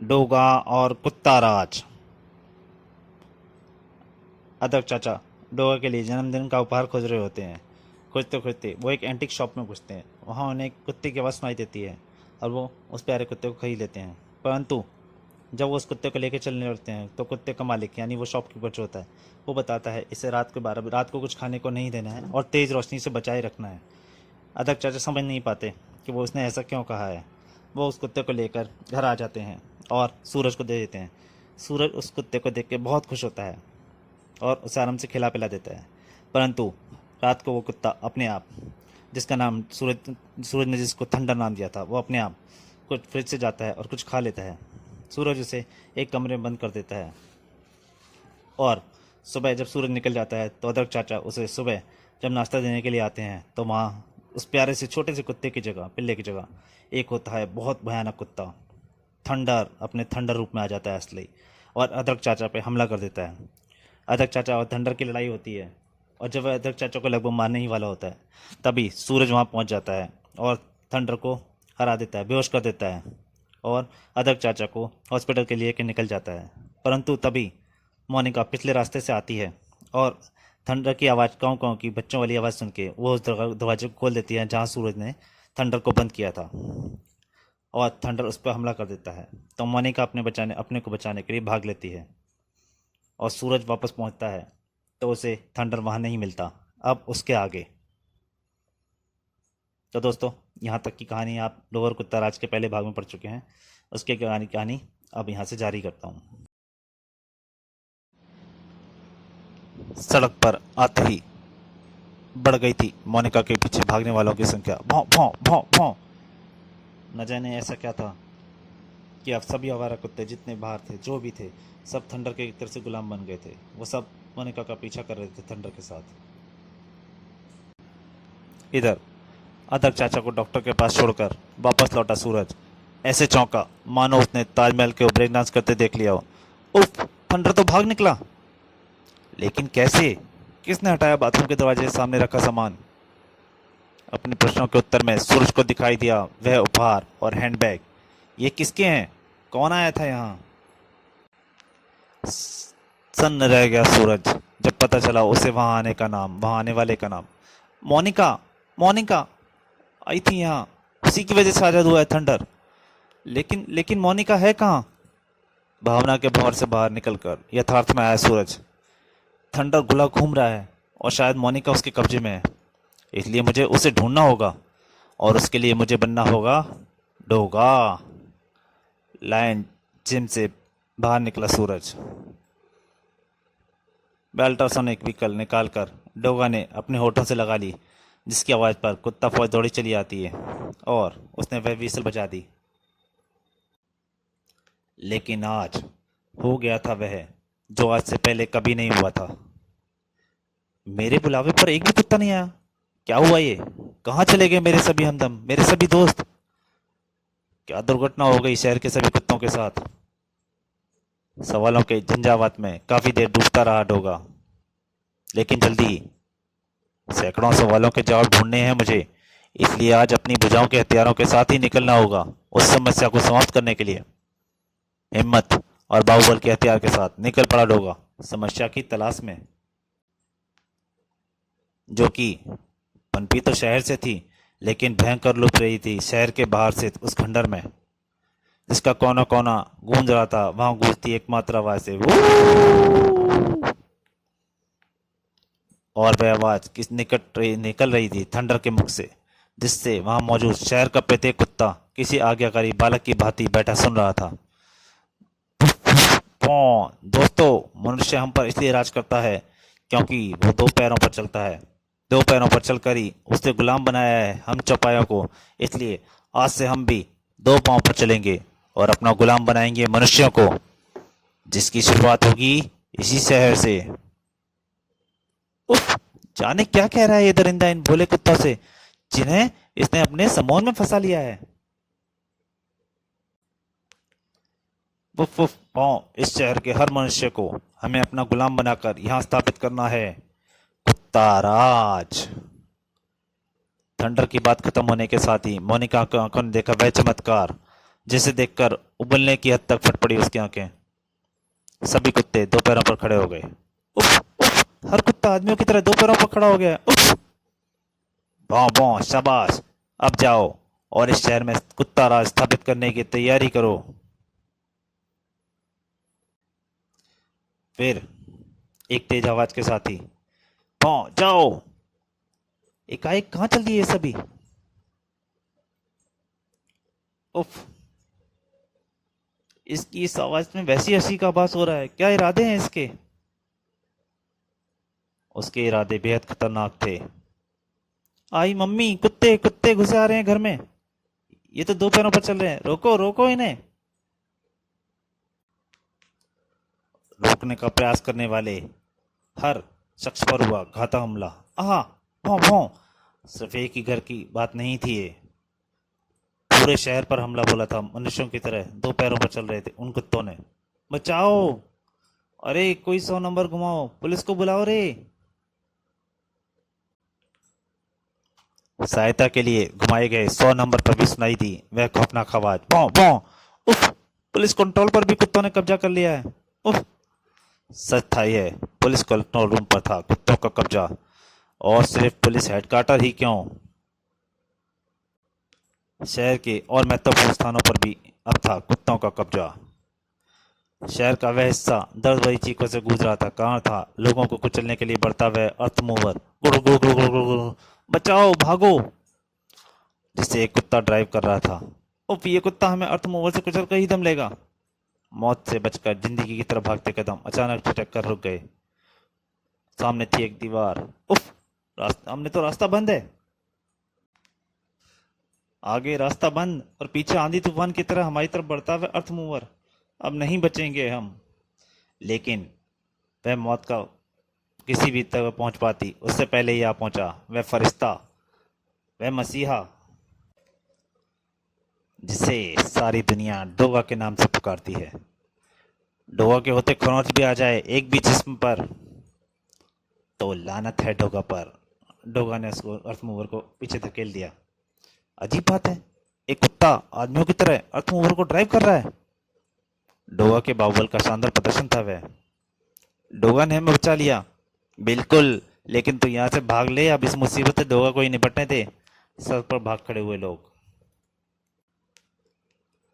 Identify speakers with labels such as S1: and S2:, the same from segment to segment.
S1: डोगा और कुत्ता राज। अदरक चाचा डोगा के लिए जन्मदिन का उपहार खोज रहे होते हैं। खोजते खोजते वो एक एंटीक शॉप में घुसते हैं। वहाँ उन्हें एक कुत्ते की आवाज़ सुनाई देती है और वो उस प्यारे कुत्ते को खरीद लेते हैं। परंतु जब वो उस कुत्ते को लेकर चलने लगते हैं तो कुत्ते का मालिक यानी वो शॉपकीपर जो होता है वो बताता है इसे रात को कुछ खाने को नहीं देना है और तेज़ रोशनी से बचाए रखना है। अदरक चाचा समझ नहीं पाते कि वो उसने ऐसा क्यों कहा है। वो उस कुत्ते को लेकर घर आ जाते हैं और सूरज को दे देते हैं। सूरज उस कुत्ते को देख के बहुत खुश होता है और उसे आराम से खिला पिला देता है। परंतु रात को वो कुत्ता अपने आप, जिसका नाम सूरज ने जिसको थंडर नाम दिया था, वो अपने आप कुछ फ्रिज से जाता है और कुछ खा लेता है। सूरज उसे एक कमरे में बंद कर देता है और सुबह जब सूरज निकल जाता है तो अदरक चाचा उसे सुबह जब नाश्ता देने के लिए आते हैं तो वहाँ उस प्यारे से छोटे से कुत्ते की जगह, पिल्ले की जगह, एक होता है बहुत भयानक कुत्ता। थंडर अपने थंडर रूप में आ जाता है असली और अदरक चाचा पे हमला कर देता है। अदरक चाचा और थंडर की लड़ाई होती है और जब वह अदरक चाचा को लगभग मारने ही वाला होता है तभी सूरज वहाँ पहुँच जाता है और थंडर को हरा देता है, बेहोश कर देता है और अदरक चाचा को हॉस्पिटल के लिए के निकल जाता है। परंतु तभी मोनिका पिछले रास्ते से आती है और थंडर की आवाज़, काँव काँव की बच्चों वाली आवाज़ सुन के वो उस दरवाजे को खोल देती है जहाँ सूरज ने थंडर को बंद किया था और थंडर उस पर हमला कर देता है। तो मोनिका अपने को बचाने के लिए भाग लेती है और सूरज वापस पहुंचता है तो उसे थंडर वहाँ नहीं मिलता, अब उसके आगे। तो दोस्तों, यहाँ तक की कहानी आप डोगर कुत्ता राज के पहले भाग में पढ़ चुके हैं। उसके कहानी अब यहाँ से जारी करता हूँ। सड़क पर आते ही बढ़ गई थी मोनिका के पीछे भागने वालों की संख्या। भौं भौं भौं भौं। न जाने ऐसा क्या था कि अब सभी आवारा कुत्ते जितने बाहर थे, जो भी थे, सब थंडर के एक तरह से गुलाम बन गए थे। वो सब मोनिका का पीछा कर रहे थे थंडर के साथ। इधर अदरक चाचा को डॉक्टर के पास छोड़कर वापस लौटा सूरज ऐसे चौंका मानो उसने ताजमहल के ब्रेक डांस करते देख लिया हो। उफ, थंडर तो भाग निकला, लेकिन कैसे? किसने हटाया बाथरूम के दरवाजे से सामने रखा सामान? अपने प्रश्नों के उत्तर में सूरज को दिखाई दिया वह उपहार और हैंडबैग। ये किसके हैं? कौन आया था यहाँ? सन्न रह गया सूरज जब पता चला उसे वहां आने वाले का नाम मोनिका। मोनिका आई थी यहाँ, उसी की वजह से आजाद हुआ है थंडर। लेकिन लेकिन मोनिका है कहाँ? भावना के भंवर से बाहर निकलकर यथार्थ में आया सूरज। थंडर गुला घूम रहा है और शायद मोनिका उसके कब्जे में है। इसलिए मुझे उसे ढूंढना होगा और उसके लिए मुझे बनना होगा डोगा। लायन जिम से बाहर निकला सूरज। अल्ट्रासोनिक व्हीकल निकाल कर डोगा ने अपने होठों से लगा ली, जिसकी आवाज़ पर कुत्ता फौज दौड़ी चली आती है और उसने वह व्हीसल बजा दी। लेकिन आज हो गया था वह जो आज से पहले कभी नहीं हुआ था। मेरे बुलावे पर एक भी कुत्ता नहीं आया। क्या हुआ ये? कहाँ चले गए मेरे सभी हमदम, मेरे सभी दोस्त? क्या दुर्घटना हो गई शहर के सभी कुत्तों के साथ? सवालों के झंझावात में काफी देर डूबता रहा डोगा, लेकिन जल्दी सैकड़ों सवालों के जवाब ढूंढने हैं मुझे। इसलिए आज अपनी भुजाओं के हथियारों के साथ ही निकलना होगा उस समस्या को समाप्त करने के लिए। हिम्मत और बाहुबल के हथियार के साथ निकल पड़ा डोगा समस्या की तलाश में, जो कि पनपी तो शहर से थी लेकिन भयंकर लुट रही थी शहर के बाहर से उस खंडर में, जिसका कोना कोना गूंज रहा था। वहां गूंजती एकमात्र आवाज से और वह आवाज निकल रही थी थंडर के मुख से, जिससे वहां मौजूद शहर का प्रत्येक कुत्ता किसी आज्ञाकारी बालक की भांति बैठा सुन रहा था। दोस्तों, मनुष्य हम पर इसलिए राज करता है क्योंकि वो दो पैरों पर चलता है। दो पैरों पर चलकर ही उसने गुलाम बनाया है हम चौपायों को। इसलिए आज से हम भी दो पांव पर चलेंगे और अपना गुलाम बनाएंगे मनुष्यों को, जिसकी शुरुआत होगी इसी शहर से। उफ, जाने क्या कह रहा है ये दरिंदा इन भोले कुत्तों से, जिन्हें इसने अपने समूह में फंसा लिया है। उफ उफ इस शहर के हर मनुष्य को हमें अपना गुलाम बनाकर यहाँ स्थापित करना है। कुत्ता राज। थंडर की बात खत्म होने के साथ ही मोनिका की आंखों ने देखा वह चमत्कार जिसे देखकर उबलने की हद तक फट पड़ी उसकी आंखें। सभी कुत्ते दो पैरों पर खड़े हो गए। उफ उफ, हर कुत्ता आदमियों की तरह दो पैरों पर खड़ा हो गया। उफ, भौं भौं, शाबाश। अब जाओ और इस शहर में कुत्ता राज स्थापित करने की तैयारी करो। फिर एक तेज आवाज के साथ ही भौं जाओ। एकाएक कहाँ चल दिए ये सभी। उफ, इसकी इस आवाज में वैसी हंसी का आभास हो रहा है। क्या इरादे हैं इसके। उसके इरादे बेहद खतरनाक थे। आई मम्मी, कुत्ते कुत्ते घुसे आ रहे हैं घर में। ये तो दो पैरों पर चल रहे हैं, रोको रोको इन्हें। रोकने का प्रयास करने वाले हर शख्स पर हुआ घातक हमला। आहा, भौं भौं। सिर्फ एक ही घर की बात नहीं थी ये। पूरे शहर पर हमला बोला था। मनुष्यों की तरह दो पैरों पर चल रहे थे उन कुत्तों ने। बचाओ, अरे कोई 100 नंबर घुमाओ, पुलिस को बुलाओ रे। सहायता के लिए घुमाए गए 100 नंबर पर भी सुनाई दी वह खौफनाक आवाज, भौं भौं। उफ, पुलिस कंट्रोल पर भी कुत्तों ने कब्जा कर लिया है। उफ। सच था यह, पुलिस कंट्रोल रूम पर था कुत्तों का कब्जा। और सिर्फ पुलिस हेडक्वार्टर ही क्यों, शहर के और महत्वपूर्ण स्थानों पर भी अब था कुत्तों का कब्जा। शहर का वह हिस्सा दर्द भरी चीखों से गूंज रहा था। कहाँ था लोगों को कुचलने के लिए बढ़ता वह अर्थ मूवर, गुड़ गुड़ गुड़ गुड़ गुड़ गुड़। बचाओ, भागो, जिसे एक कुत्ता ड्राइव कर रहा था। उफ, ये कुत्ता हमें अर्थ मूवर से कुचल कर ही दम लेगा। मौत से बचकर जिंदगी की तरफ भागते कदम अचानक झटक कर रुक गए। सामने थी एक दीवार। उफ, रास्ता, हमने तो रास्ता बंद है। आगे रास्ता बंद और पीछे आंधी तूफान की तरह हमारी तरफ बढ़ता हुआ अर्थ मूवर। अब नहीं बचेंगे हम। लेकिन वह मौत का किसी भी तक पहुंच पाती उससे पहले ही आ पहुंचा वह फरिश्ता, वह मसीहा, जिसे सारी दुनिया डोगा के नाम से पुकारती है। डोगा के होते खरोंच भी आ जाए एक भी जिस्म पर तो लानत है डोगा पर। डोगा ने उसको अर्थ मूवर को पीछे धकेल दिया। अजीब बात है, एक कुत्ता आदमियों की तरह अर्थ मूवर को ड्राइव कर रहा है। डोगा के बाहुबल का शानदार प्रदर्शन था वह। डोगा ने हमें बचा लिया, बिल्कुल, लेकिन तू यहाँ से भाग ले। अब इस मुसीबत से डोगा को ही निपटने दे। सड़क पर भाग खड़े हुए लोग,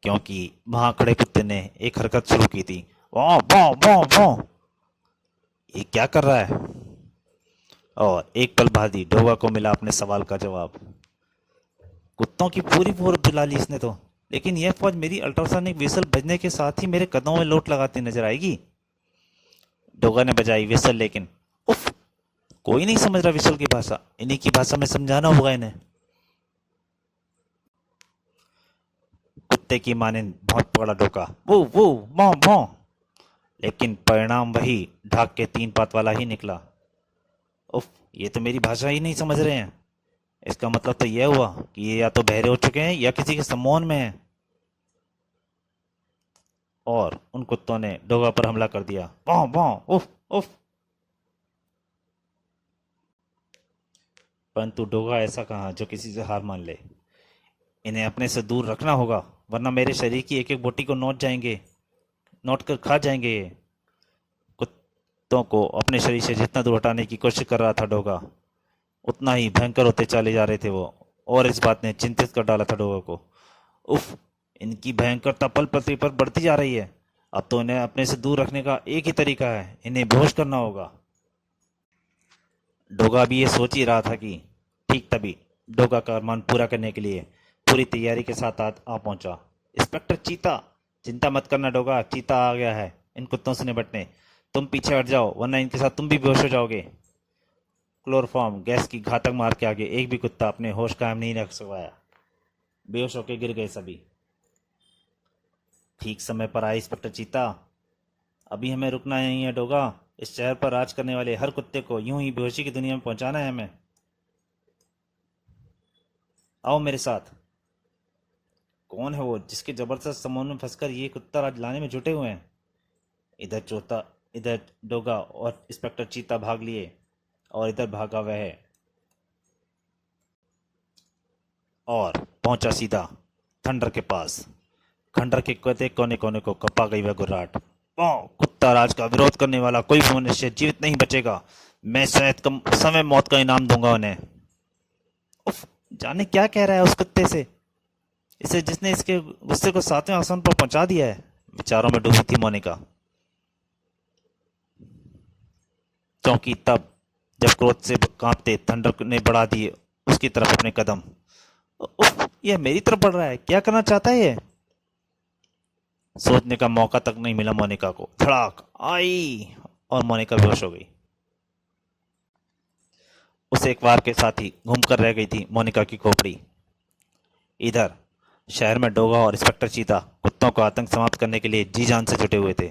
S1: क्योंकि वहां खड़े कुत्ते ने एक हरकत शुरू की थी। वाह वाह वाह वाह, ये क्या कर रहा है। और एक पल बाद ही डोगा को मिला अपने सवाल का जवाब। कुत्तों की पूरी फौज बुला ली इसने तो, लेकिन यह फौज मेरी अल्ट्रासोनिक विसल बजने के साथ ही मेरे कदमों में लोट लगाती नजर आएगी। डोगा ने बजाई विसल, लेकिन उफ, कोई नहीं समझ रहा विसल की भाषा। इन्हीं की भाषा में समझाना होगा इन्हें। कुत्ते की माने बहुत पकड़ा डोका, वो भौं भौं। लेकिन परिणाम वही ढाक के 3 पात वाला ही निकला। उफ, ये तो मेरी भाषा ही नहीं समझ रहे हैं। इसका मतलब तो यह हुआ कि ये या तो बहरे हो चुके हैं या किसी के सम्मोहन में हैं। और उन कुत्तों ने डोगा पर हमला कर दिया। भौं भौं, उफ उफ। परंतु डोगा ऐसा कहाँ जो किसी से हार मान ले। इन्हें अपने से दूर रखना होगा, वरना मेरे शरीर की एक एक बोटी को नोट कर खा जाएंगे ये। कुत्तों को अपने शरीर से जितना दूर हटाने की कोशिश कर रहा था डोगा, उतना ही भयंकर होते चले जा रहे थे वो। और इस बात ने चिंतित कर डाला था डोगा को। उफ, इनकी भयंकरता पल प्रति पल बढ़ती जा रही है। अब तो इन्हें अपने से दूर रखने का एक ही तरीका है, इन्हें बेहोश करना होगा। डोगा भी ये सोच ही रहा था कि ठीक तभी डोगा का अरमान पूरा करने के लिए पूरी तैयारी के साथ आ पहुंचा इंस्पेक्टर चीता। चिंता मत करना डोगा, चीता आ गया है इन कुत्तों से निपटने। तुम पीछे हट जाओ, वरना इनके साथ तुम भी बेहोश हो जाओगे। क्लोरोफॉर्म गैस की घातक मार के आगे एक भी कुत्ता अपने होश कायम नहीं रख सकाया। बेहोश होकर गिर गए सभी। ठीक समय पर आए इंस्पेक्टर चीता। अभी हमें रुकना नहीं है डोगा। इस शहर पर राज करने वाले हर कुत्ते को यूं ही बेहोशी की दुनिया में पहुंचाना है हमें। आओ मेरे साथ। कौन है वो जिसके जबरदस्त समूह में फंसकर ये कुत्ता राज लाने में जुटे हुए हैं। इधर डोगा और इंस्पेक्टर चीता भाग लिए और इधर भागा वह और पहुंचा सीधा थंडर के पास। खंडर के कहते कोने कोने को कपा गई वह गुर्राहट। कुत्ता राज का विरोध करने वाला कोई भी मनुष्य जीवित नहीं बचेगा। मैं शायद कम समय मौत का इनाम दूंगा उन्हें। उफ, जाने क्या कह रहा है उस कुत्ते से, इसे जिसने इसके गुस्से को सातवें आसमान पर पहुंचा दिया है। विचारों में डूबी थी मोनिका। चौंकी तब जब क्रोध से कांपते थंडर ने बढ़ा दिए उसकी तरफ अपने कदम। उफ, यह मेरी तरफ बढ़ रहा है, क्या करना चाहता है ये? सोचने का मौका तक नहीं मिला मोनिका को। धड़ाक आई और मोनिका बेहोश हो गई। उस एक वार के साथ ही घूमकर रह गई थी मोनिका की खोपड़ी। इधर शहर में डोगा और इंस्पेक्टर चीता कुत्तों को आतंक समाप्त करने के लिए जी जान से जुटे हुए थे।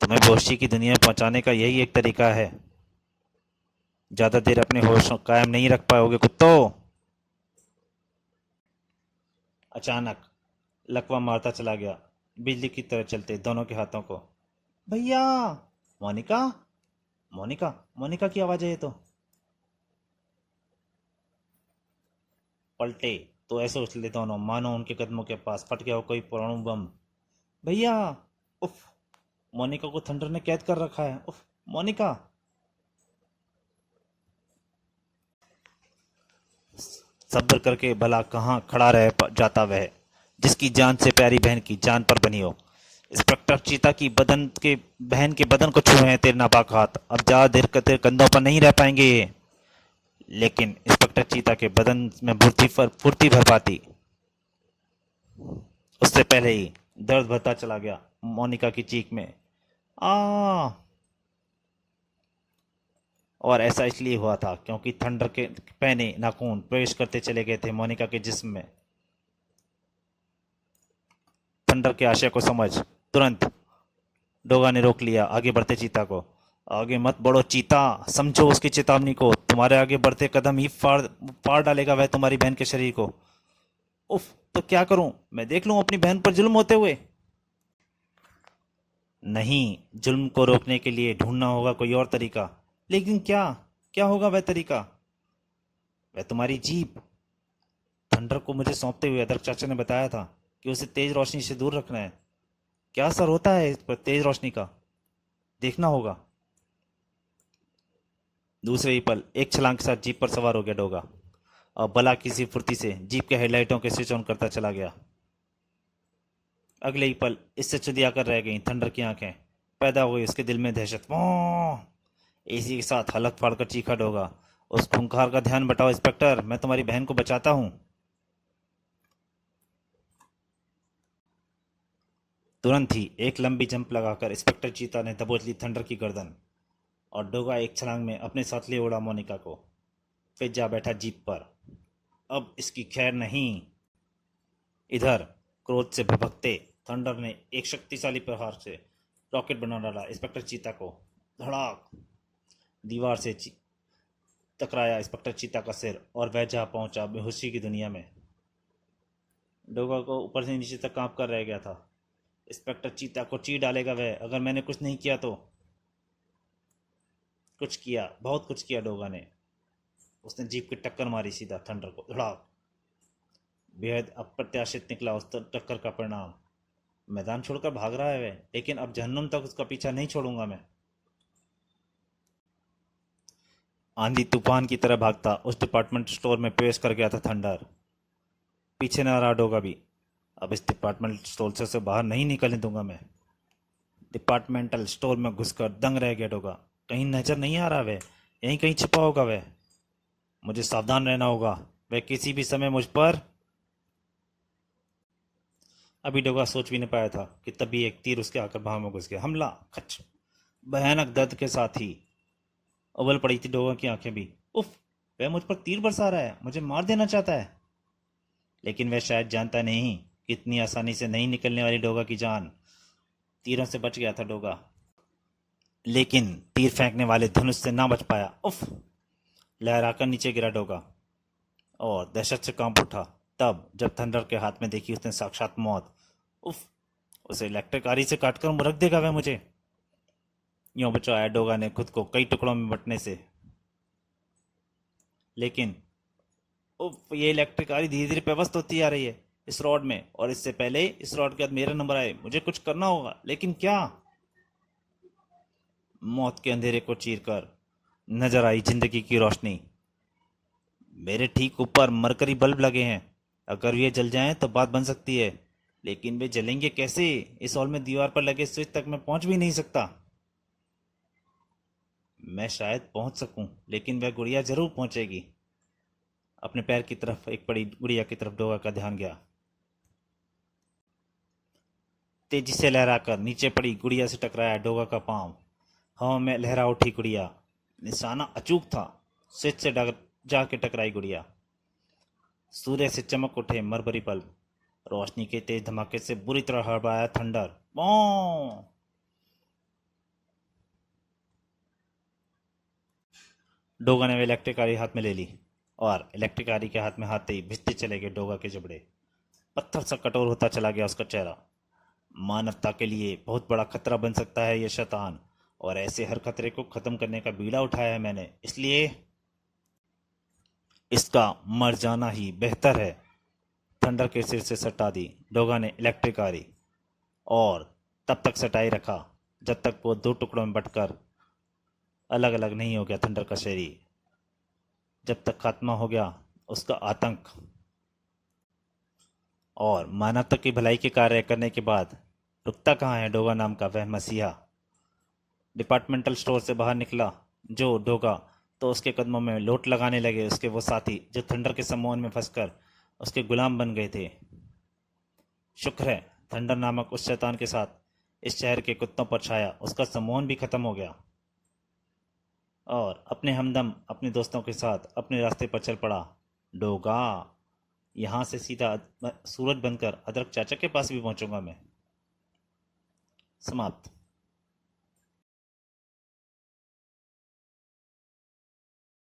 S1: तुम्हें बेहोशी की दुनिया में पहुंचाने का यही एक तरीका है। ज्यादा देर अपने होश कायम नहीं रख पाओगे कुत्तों। अचानक लकवा मारता चला गया, बिजली की तरह चलते दोनों के हाथों को। भैया! मोनिका, मोनिका, मोनिका की आवाज है ये तो। पलटे तो ऐसे उछले दोनों मानो उनके कदमों के पास फट गया हो कोई परमाणु बम। भैया! उफ, मोनिका को थंडर ने कैद कर रखा है। उफ, मोनिका! सब्र करके भला कहाँ खड़ा रह जाता वह, जिसकी जान से प्यारी बहन की जान पर बनी हो। इंस्पेक्टर चीता की बदन के बहन के बदन को छुए हैं तेरे नापाक हाथ। अब ज्यादा देर तेरे कंधों पर नहीं रह पाएंगे ये। लेकिन इंस्पेक्टर चीता के बदन में फुर्ती भर पाती उससे पहले ही दर्द बढ़ता चला गया मोनिका की चीख में। आ और ऐसा इसलिए हुआ था क्योंकि थंडर के पहने नाखून प्रवेश करते चले गए थे मोनिका के जिस्म में। थंडर के आशय को समझ तुरंत डोगा ने रोक लिया आगे बढ़ते चीता को। आगे मत बढ़ो चीता, समझो उसकी चेतावनी को। तुम्हारे आगे बढ़ते कदम ही फाड़ डालेगा वह तुम्हारी बहन के शरीर को। उफ, तो क्या करूं? मैं देख लूं अपनी बहन पर जुल्म होते हुए? नहीं, जुल्म को रोकने के लिए ढूंढना होगा कोई और तरीका। लेकिन क्या? क्या होगा वह तरीका? वह तुम्हारी जीप। थंडर को मुझे सौंपते हुए अदरक चाचा ने बताया था कि उसे तेज रोशनी से दूर रखना है। क्या असर होता है इस पर तेज रोशनी का, देखना होगा। दूसरे ही पल एक छलांग के साथ जीप पर सवार हो गया डोगा और भला किसी फुर्ती से जीप के हेडलाइटों के स्विच ऑन करता चला गया। अगले ही पल इससे चुदिया कर रह गई थंडर की आंखें। पैदा हो गई उसके दिल में दहशत। इसी के साथ हलक फाड़कर चीखा डोगा। उस खूंखार का ध्यान बटाओ इंस्पेक्टर, मैं तुम्हारी बहन को बचाता हूं। तुरंत ही एक लंबी जंप लगाकर इंस्पेक्टर चीता ने दबोच ली थंडर की गर्दन और डोगा एक छलांग में अपने साथ ले उड़ा मोनिका को। फिर जा बैठा जीप पर। अब इसकी खैर नहीं। इधर क्रोध से भभकते थंडर ने एक शक्तिशाली प्रहार से रॉकेट बना डाला इंस्पेक्टर चीता को। धड़ाक! दीवार से टकराया इंस्पेक्टर चीता का सिर और वह जा पहुंचा बेहोशी की दुनिया में। डोगा को ऊपर से नीचे तक कांप कर रह गया था। इंस्पेक्टर चीता को चीर डालेगा वह अगर मैंने कुछ नहीं किया तो। कुछ किया, बहुत कुछ किया डोगा ने। उसने जीप की टक्कर मारी सीधा थंडर को। धड़ाक! बेहद अप्रत्याशित निकला उस टक्कर का परिणाम। मैदान छोड़कर भाग रहा है वह, लेकिन अब जहन्नुम तक उसका पीछा नहीं छोड़ूंगा मैं। आंधी तूफान की तरह भागता उस डिपार्टमेंट स्टोर में प्रवेश कर गया था थंडर। पीछे न रहा डोगा भी। अब इस डिपार्टमेंट स्टोर से बाहर नहीं निकलने दूंगा मैं। डिपार्टमेंटल स्टोर में घुसकर दंग रह गया डोगा। कहीं नजर नहीं आ रहा वह, यहीं कहीं छिपा होगा वह। मुझे सावधान रहना होगा, वह किसी भी समय मुझ पर। अभी डोगा सोच भी नहीं पाया था कि तभी एक तीर उसके आकर बाहों में घुस गया। हमला! खच! भयानक दर्द के साथ ही उबल पड़ी थी डोगा की आंखें भी। उफ, वह मुझ पर तीर बरसा रहा है, मुझे मार देना चाहता है। लेकिन वह शायद जानता नहीं कि इतनी आसानी से नहीं निकलने वाली डोगा की जान। तीरों से बच गया था डोगा, लेकिन तीर फेंकने वाले धनुष से ना बच पाया। उफ! लहराकर नीचे गिरा डोगा और दहशत से कांप उठा तब जब थंडर के हाथ में देखी उसने साक्षात मौत। उफ! उसे इलेक्ट्रिक आरी से काटकर रख देगा वह मुझे। यूं बचाया डोगा ने खुद को कई टुकड़ों में बंटने से। लेकिन उफ, ये इलेक्ट्रिक आरी धीरे धीरे व्यवस्थ होती आ रही है। इस रॉड में, और इससे पहले इस रॉड के बाद मेरा नंबर आए। मुझे कुछ करना होगा, लेकिन क्या? मौत के अंधेरे को चीरकर नजर आई जिंदगी की रोशनी। मेरे ठीक ऊपर मरकरी बल्ब लगे हैं। अगर ये जल जाएं तो बात बन सकती है, लेकिन वे जलेंगे कैसे? इस हॉल में दीवार पर लगे स्विच तक मैं पहुंच भी नहीं सकता। मैं शायद पहुंच सकूं, लेकिन वह गुड़िया जरूर पहुंचेगी। अपने पैर की तरफ एक पड़ी गुड़िया की तरफ डोगा का ध्यान गया। तेजी से लहराकर नीचे पड़ी गुड़िया से टकराया डोगा का पांव। हवा में लहरा उठी गुड़िया। निशाना अचूक था। स्विच से जाके टकराई गुड़िया। सूर्य से चमक उठे मरमरी बल्ब। रोशनी के तेज धमाके से बुरी तरह हड़बड़ाया थंडर। पौं! डोगा ने वे इलेक्ट्रिक आरी हाथ में ले ली, और इलेक्ट्रिक आरी के हाथ में आते ही भिजते चले गए डोगा के जबड़े। पत्थर सा कठोर होता चला गया उसका चेहरा। मानवता के लिए बहुत बड़ा खतरा बन सकता है यह शैतान, और ऐसे हर खतरे को खत्म करने का बीड़ा उठाया है मैंने, इसलिए इसका मर जाना ही बेहतर है। थंडर के सिर से सटा दी डोगा ने इलेक्ट्रिक आरी, और तब तक सटाई रखा जब तक वो दो टुकड़ों में बंटकर अलग अलग नहीं हो गया थंडर का शरीर। जब तक खात्मा हो गया उसका आतंक, और मानवता की भलाई के कार्य करने के बाद रुकता कहाँ है डोगा नाम का वह मसीहा। डिपार्टमेंटल स्टोर से बाहर निकला जो डोगा, तो उसके कदमों में लोट लगाने लगे उसके वो साथी जो थंडर के सम्मोहन में फंसकर उसके गुलाम बन गए थे। शुक्र है थंडर नामक उस शैतान के साथ इस शहर के कुत्तों पर छाया उसका सम्मोहन भी खत्म हो गया, और अपने हमदम अपने दोस्तों के साथ अपने रास्ते पर चल पड़ा। डोगा, यहाँ से सीधा सूरज बनकर अदरक चाचा के पास भी पहुंचूंगा मैं। समाप्त।